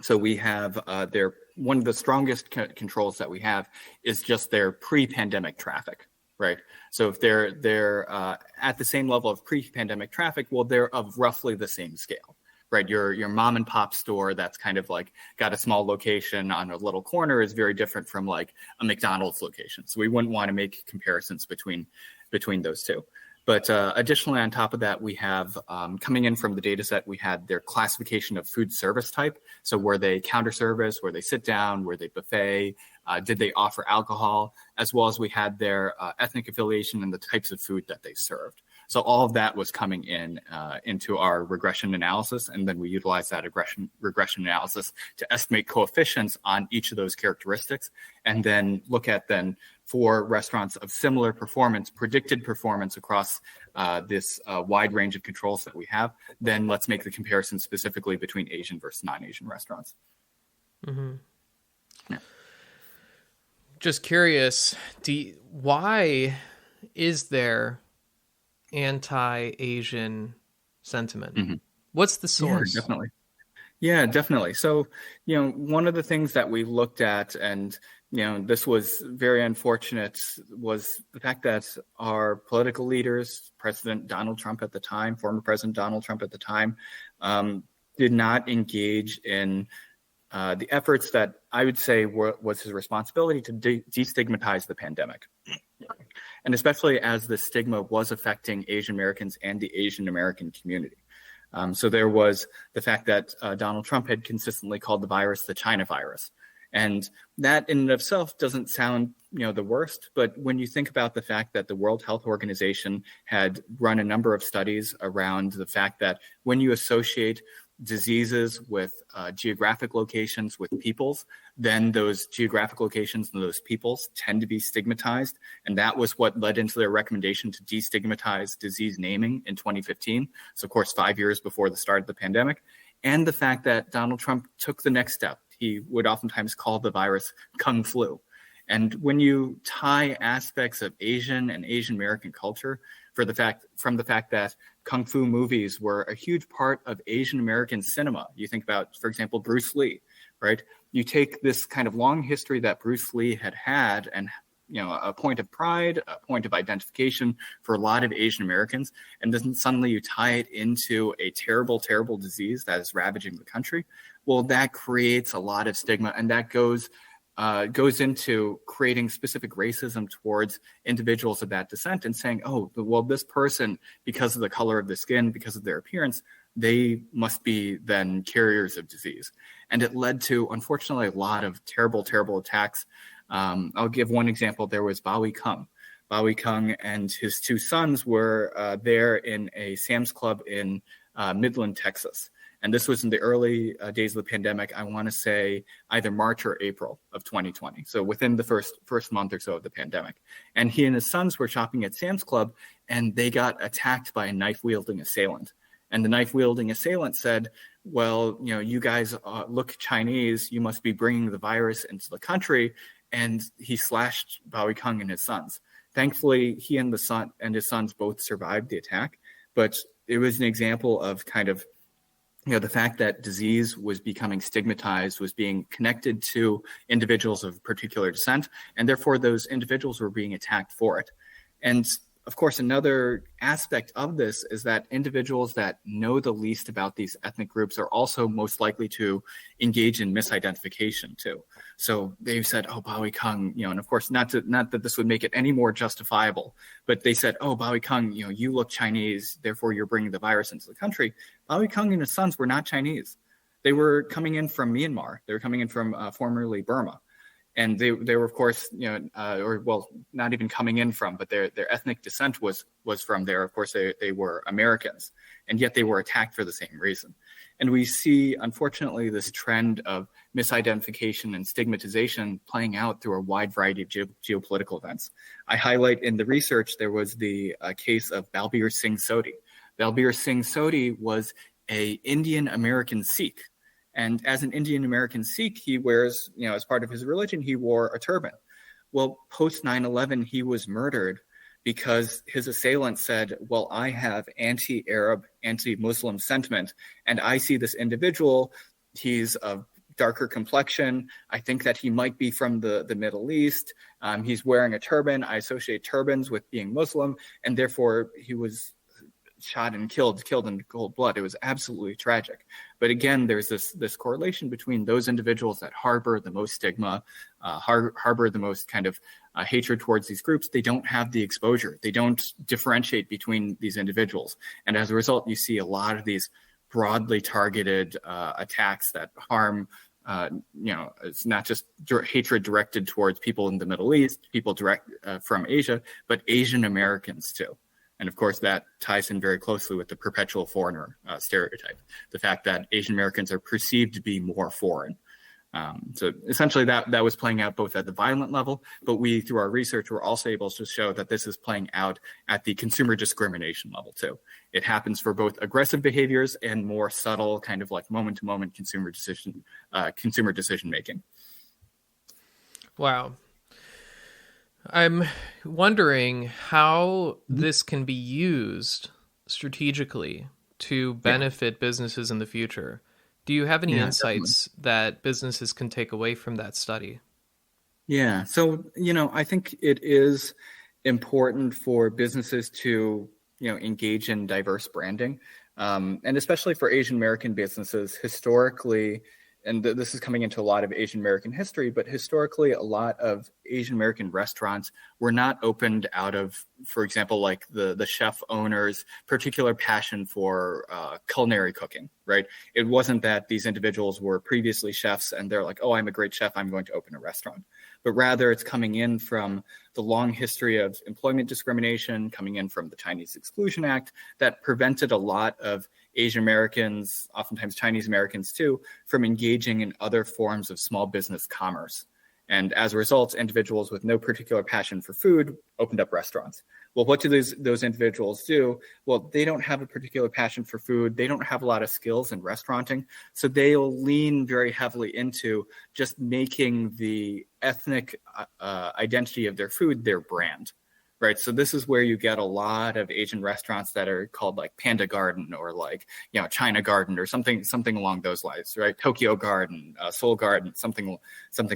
So we have their one of the strongest controls that we have is just their pre-pandemic traffic, right? So if they're at the same level of pre-pandemic traffic, well, they're of roughly the same scale, right? Your mom and pop store that's kind of like got a small location on a little corner is very different from like a McDonald's location. So we wouldn't want to make comparisons between those two. But additionally, on top of that, we have coming in from the data set, we had their classification of food service type. So were they counter service, were they sit down, were they buffet, did they offer alcohol, as well as we had their ethnic affiliation and the types of food that they served. So all of that was coming in into our regression analysis, and then we utilized that regression analysis to estimate coefficients on each of those characteristics, and then look at then for restaurants of similar performance, predicted performance across this wide range of controls that we have, then let's make the comparison specifically between Asian versus non-Asian restaurants. Mm-hmm. Yeah. Just curious, why is there anti-Asian sentiment? Mm-hmm. What's the source? Yeah, definitely. So, one of the things that we looked at, and this was very unfortunate, was the fact that our political leaders, President Donald Trump at the time, former President Donald Trump at the time, did not engage in the efforts that I would say was his responsibility to destigmatize the pandemic. And especially as the stigma was affecting Asian Americans and the Asian American community. So there was the fact that Donald Trump had consistently called the virus the China virus. And that in and of itself doesn't sound, the worst. But when you think about the fact that the World Health Organization had run a number of studies around the fact that when you associate diseases with geographic locations with peoples, then those geographic locations and those peoples tend to be stigmatized. And that was what led into their recommendation to destigmatize disease naming in 2015. So of course, 5 years before the start of the pandemic. And the fact that Donald Trump took the next step. He would oftentimes call the virus Kung flu. And when you tie aspects of Asian and Asian American culture from the fact that Kung Fu movies were a huge part of Asian American cinema. You think about, for example, Bruce Lee, right? You take this kind of long history that Bruce Lee had and, a point of pride, a point of identification for a lot of Asian Americans. And then suddenly you tie it into a terrible, terrible disease that is ravaging the country. Well, that creates a lot of stigma, and that goes into creating specific racism towards individuals of that descent and saying, oh, well, this person, because of the color of the skin, because of their appearance, they must be then carriers of disease. And it led to, unfortunately, a lot of terrible, terrible attacks. I'll give one example. There was Bawi Kung. Bawi Kung and his two sons were there in a Sam's Club in Midland, Texas. And this was in the early days of the pandemic. I want to say either March or April of 2020. So within the first month or so of the pandemic. And he and his sons were shopping at Sam's Club, and they got attacked by a knife-wielding assailant. And the knife-wielding assailant said, well, you guys look Chinese. You must be bringing the virus into the country. And he slashed Bawi Kung and his sons. Thankfully, he and his sons both survived the attack. But it was an example of kind of the fact that disease was becoming stigmatized, was being connected to individuals of particular descent, and therefore those individuals were being attacked for it. And of course, another aspect of this is that individuals that know the least about these ethnic groups are also most likely to engage in misidentification too. So they've said, oh, Bawi Kung, and of course, not that this would make it any more justifiable, but they said, oh, Bawi Kung, you look Chinese, therefore you're bringing the virus into the country. Bawi Kung and his sons were not Chinese. They were coming in from Myanmar. They were coming in from formerly Burma. And they were, of course, not even coming in from, but their ethnic descent was from there. Of course, they were Americans, and yet they were attacked for the same reason. And we see, unfortunately, this trend of misidentification and stigmatization playing out through a wide variety of geopolitical events. I highlight in the research, there was the case of Balbir Singh Sodhi. Balbir Singh Sodhi was a Indian American Sikh. And as an Indian American Sikh, he wears, as part of his religion, he wore a turban. Well, post 9/11, he was murdered because his assailant said, well, I have anti-Arab, anti-Muslim sentiment, and I see this individual, he's of darker complexion. I think that he might be from the Middle East. He's wearing a turban. I associate turbans with being Muslim, and therefore he was shot and killed in cold blood. It was absolutely tragic. But again, there's this correlation between those individuals that harbor the most stigma, harbor the most kind of hatred towards these groups. They don't have the exposure. They don't differentiate between these individuals. And as a result, you see a lot of these broadly targeted attacks that harm, it's not just hatred directed towards people in the Middle East, people from Asia, but Asian Americans too. And of course, that ties in very closely with the perpetual foreigner stereotype, the fact that Asian Americans are perceived to be more foreign. So essentially that was playing out both at the violent level, but we, through our research, were also able to show that this is playing out at the consumer discrimination level too. It happens for both aggressive behaviors and more subtle kind of like moment-to-moment consumer decision making. Wow. I'm wondering how this can be used strategically to benefit businesses in the future. Do you have any insights that businesses can take away from that study? Yeah. So, I think it is important for businesses to, engage in diverse branding. And especially for Asian American businesses, historically, and this is coming into a lot of Asian American history, but historically, a lot of Asian American restaurants were not opened out of, for example, like the chef owner's particular passion for culinary cooking, right? It wasn't that these individuals were previously chefs and they're like, oh, I'm a great chef, I'm going to open a restaurant. But rather it's coming in from the long history of employment discrimination, coming in from the Chinese Exclusion Act that prevented a lot of Asian Americans, oftentimes Chinese Americans too, from engaging in other forms of small business commerce. And as a result, individuals with no particular passion for food opened up restaurants. Well, what do those individuals do? Well, they don't have a particular passion for food. They don't have a lot of skills in restauranting. So they'll lean very heavily into just making the ethnic identity of their food their brand. Right. So this is where you get a lot of Asian restaurants that are called like Panda Garden or like, China Garden or something along those lines, right? Tokyo Garden, Seoul Garden, something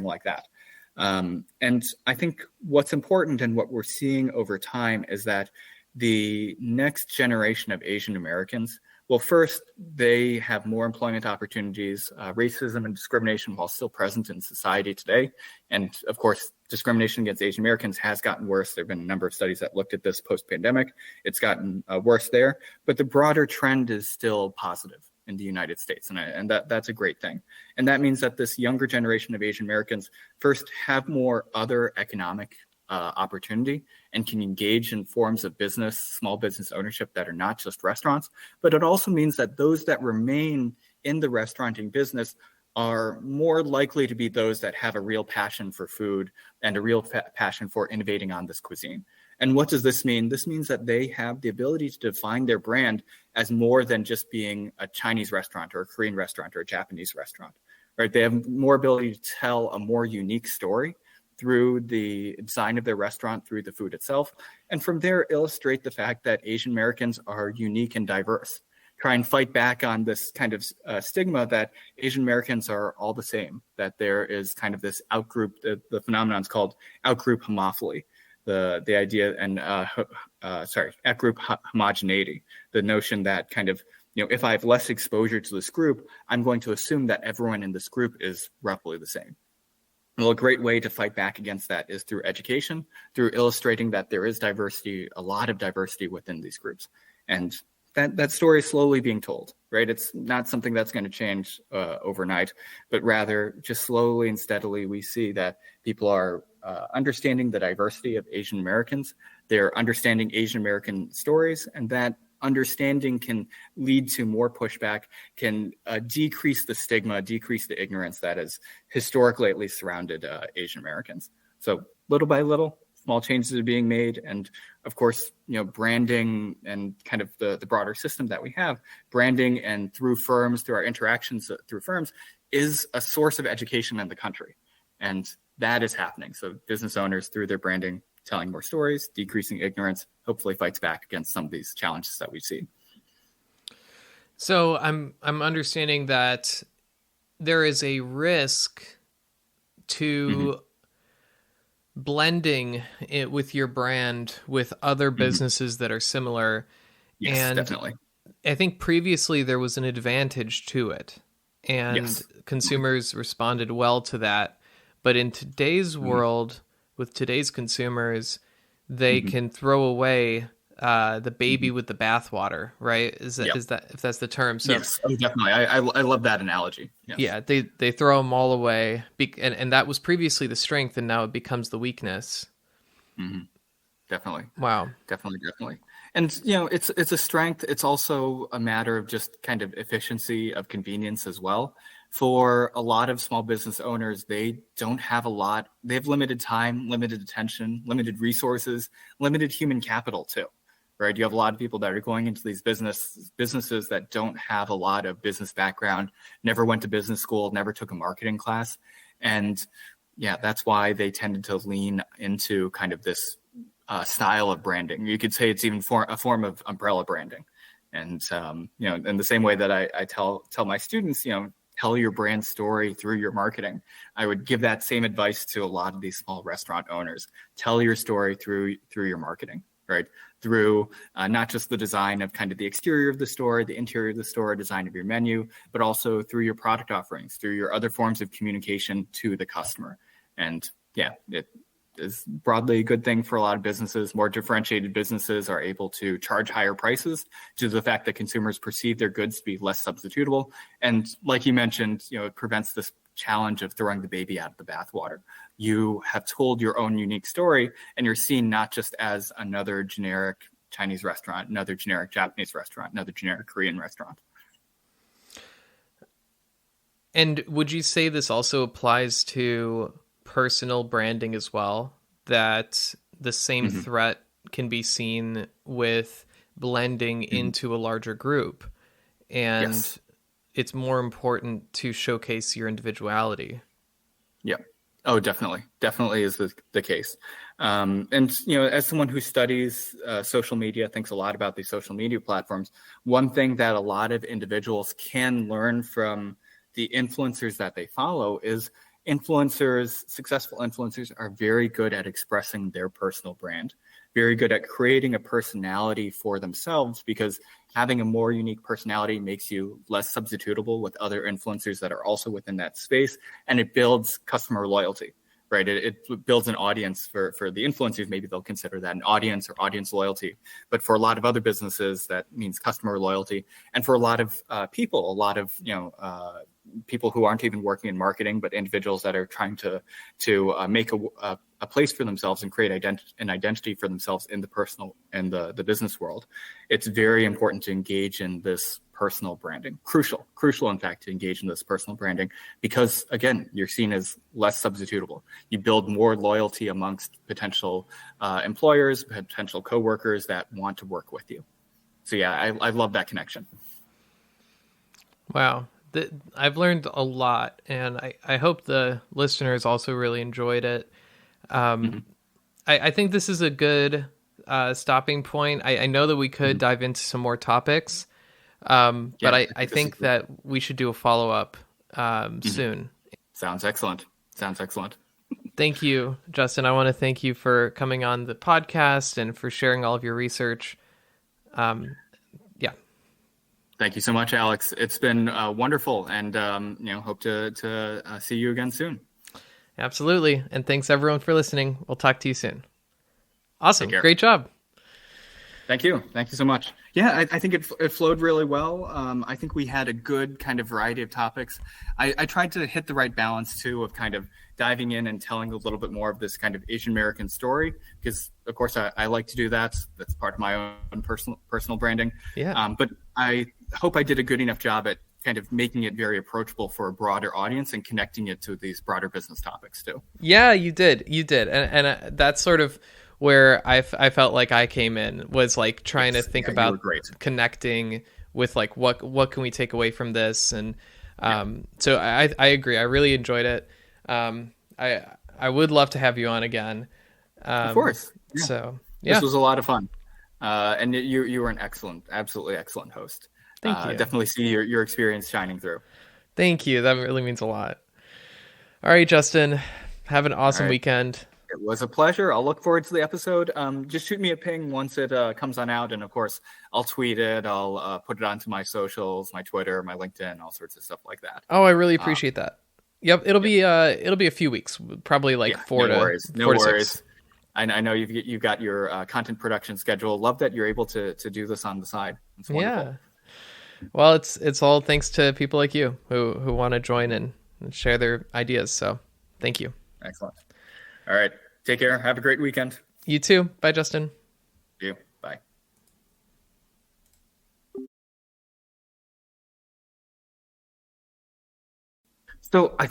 like that. And I think what's important and what we're seeing over time is that the next generation of Asian Americans, well, first, they have more employment opportunities. Racism and discrimination, while still present in society today, and of course, discrimination against Asian Americans has gotten worse. There have been a number of studies that looked at this post-pandemic. It's gotten worse there, but the broader trend is still positive in the United States, and that's a great thing. And that means that this younger generation of Asian Americans first have more other economic opportunity and can engage in forms of business, small business ownership that are not just restaurants. But it also means that those that remain in the restauranting business are more likely to be those that have a real passion for food and a real passion for innovating on this cuisine. And what does this mean? This means that they have the ability to define their brand as more than just being a Chinese restaurant or a Korean restaurant or a Japanese restaurant, right? They have more ability to tell a more unique story through the design of their restaurant, through the food itself. And from there, illustrate the fact that Asian Americans are unique and diverse. Try and fight back on this kind of stigma that Asian Americans are all the same, that there is kind of this outgroup, the phenomenon is called outgroup homophily, the idea, and outgroup homogeneity, the notion that kind of, if I have less exposure to this group, I'm going to assume that everyone in this group is roughly the same. Well, a great way to fight back against that is through education, through illustrating that there is diversity, a lot of diversity within these groups. And that story is slowly being told, right? It's not something that's going to change overnight, but rather just slowly and steadily we see that people are understanding the diversity of Asian Americans. They're understanding Asian American stories, and that understanding can lead to more pushback, can decrease the stigma, decrease the ignorance that has historically at least surrounded Asian Americans. So little by little, small changes are being made. And of course, branding and kind of the broader system that we have, branding and through firms, through our interactions through firms, is a source of education in the country. And that is happening. So business owners, through their branding, telling more stories, decreasing ignorance, hopefully fights back against some of these challenges that we see. So I'm understanding that there is a risk to blending it with your brand with other businesses that are similar. Yes, and definitely. I think previously there was an advantage to it, and Yes. consumers responded well to that. But in today's world, with today's consumers, they can throw away the baby with the bathwater, right? Is that if that's the term? So yes, definitely. I love that analogy. Yes. yeah, they throw them all away, and that was previously the strength, and now it becomes the weakness. Definitely. Wow. Definitely. And it's a strength. It's also a matter of just kind of efficiency, of convenience as well. For a lot of small business owners, they don't have a lot. They have limited time, limited attention, limited resources, limited human capital too. Right? You have a lot of people that are going into these businesses that don't have a lot of business background, never went to business school, never took a marketing class. And yeah, that's why they tended to lean into kind of this style of branding. You could say it's even a form of umbrella branding. And, in the same way that I tell my students, tell your brand story through your marketing, I would give that same advice to a lot of these small restaurant owners. Tell your story through your marketing, right? Through not just the design of kind of the exterior of the store, the interior of the store, design of your menu, but also through your product offerings, through your other forms of communication to the customer. And yeah, it is broadly a good thing for a lot of businesses. More differentiated businesses are able to charge higher prices due to the fact that consumers perceive their goods to be less substitutable. And like you mentioned, it prevents this challenge of throwing the baby out of the bathwater. You have told your own unique story, and you're seen not just as another generic Chinese restaurant, another generic Japanese restaurant, another generic Korean restaurant. And would you say this also applies to personal branding as well, that the same threat can be seen with blending into a larger group, and it's more important to showcase your individuality? Yeah. Oh, definitely is the case. And as someone who studies social media, thinks a lot about these social media platforms, one thing that a lot of individuals can learn from the influencers that they follow is successful influencers are very good at expressing their personal brand, very good at creating a personality for themselves, because having a more unique personality makes you less substitutable with other influencers that are also within that space, and it builds customer loyalty, right? It builds an audience for the influencers. Maybe they'll consider that an audience or audience loyalty. But for a lot of other businesses, that means customer loyalty. And for a lot of people, people who aren't even working in marketing, but individuals that are trying to make a place for themselves and create an identity for themselves in the personal and the business world, it's very important to engage in this personal branding. Crucial, in fact, to engage in this personal branding, because again, you're seen as less substitutable. You build more loyalty amongst potential employers, potential coworkers that want to work with you. So yeah, I love that connection. Wow. I've learned a lot, and I hope the listeners also really enjoyed it. I think this is a good stopping point. I know that we could dive into some more topics, but I think that we should do a follow-up soon. Sounds excellent. Thank you, Justin. I want to thank you for coming on the podcast and for sharing all of your research. Thank you so much, Alex. It's been wonderful, and hope to see you again soon. Absolutely. And thanks everyone for listening. We'll talk to you soon. Awesome. Great job. Thank Thank you. Thank you so much. Yeah, I think it flowed really well. I think we had a good kind of variety of topics. I tried to hit the right balance too of kind of diving in and telling a little bit more of this kind of Asian American story, because of course I like to do that. That's part of my own personal branding. Yeah. But I hope I did a good enough job at kind of making it very approachable for a broader audience and connecting it to these broader business topics too. Yeah, you did, and that's sort of where I felt like I came in, was like trying to Yes, think yeah, you were about great. connecting with like what can we take away from this, and so I agree. I really enjoyed it. I would love to have you on again. Of course. Yeah. So This yeah, was a lot of fun. And you were an excellent, absolutely excellent host. thank you, Definitely see your experience shining through. thank you. That really means a lot. All right, Justin, have an All awesome right. weekend. It was a pleasure. I'll look forward to the episode. Just shoot me a ping once it comes on out. And of course, I'll tweet it. I'll put it onto my socials, my Twitter, my LinkedIn, all sorts of stuff like that. Oh, I really Uh, appreciate that. Yep, yep. it'll be a few weeks, probably like Yeah, no worries. No 4 to 6. worries. I know you've got your content production schedule. Love that you're able to do this on the side. It's wonderful. Yeah. Well, it's all thanks to people like you who want to join and share their ideas. So, thank you. Excellent. All right. Take care. Have a great weekend. You too. Bye, Justin. See you. Bye. So I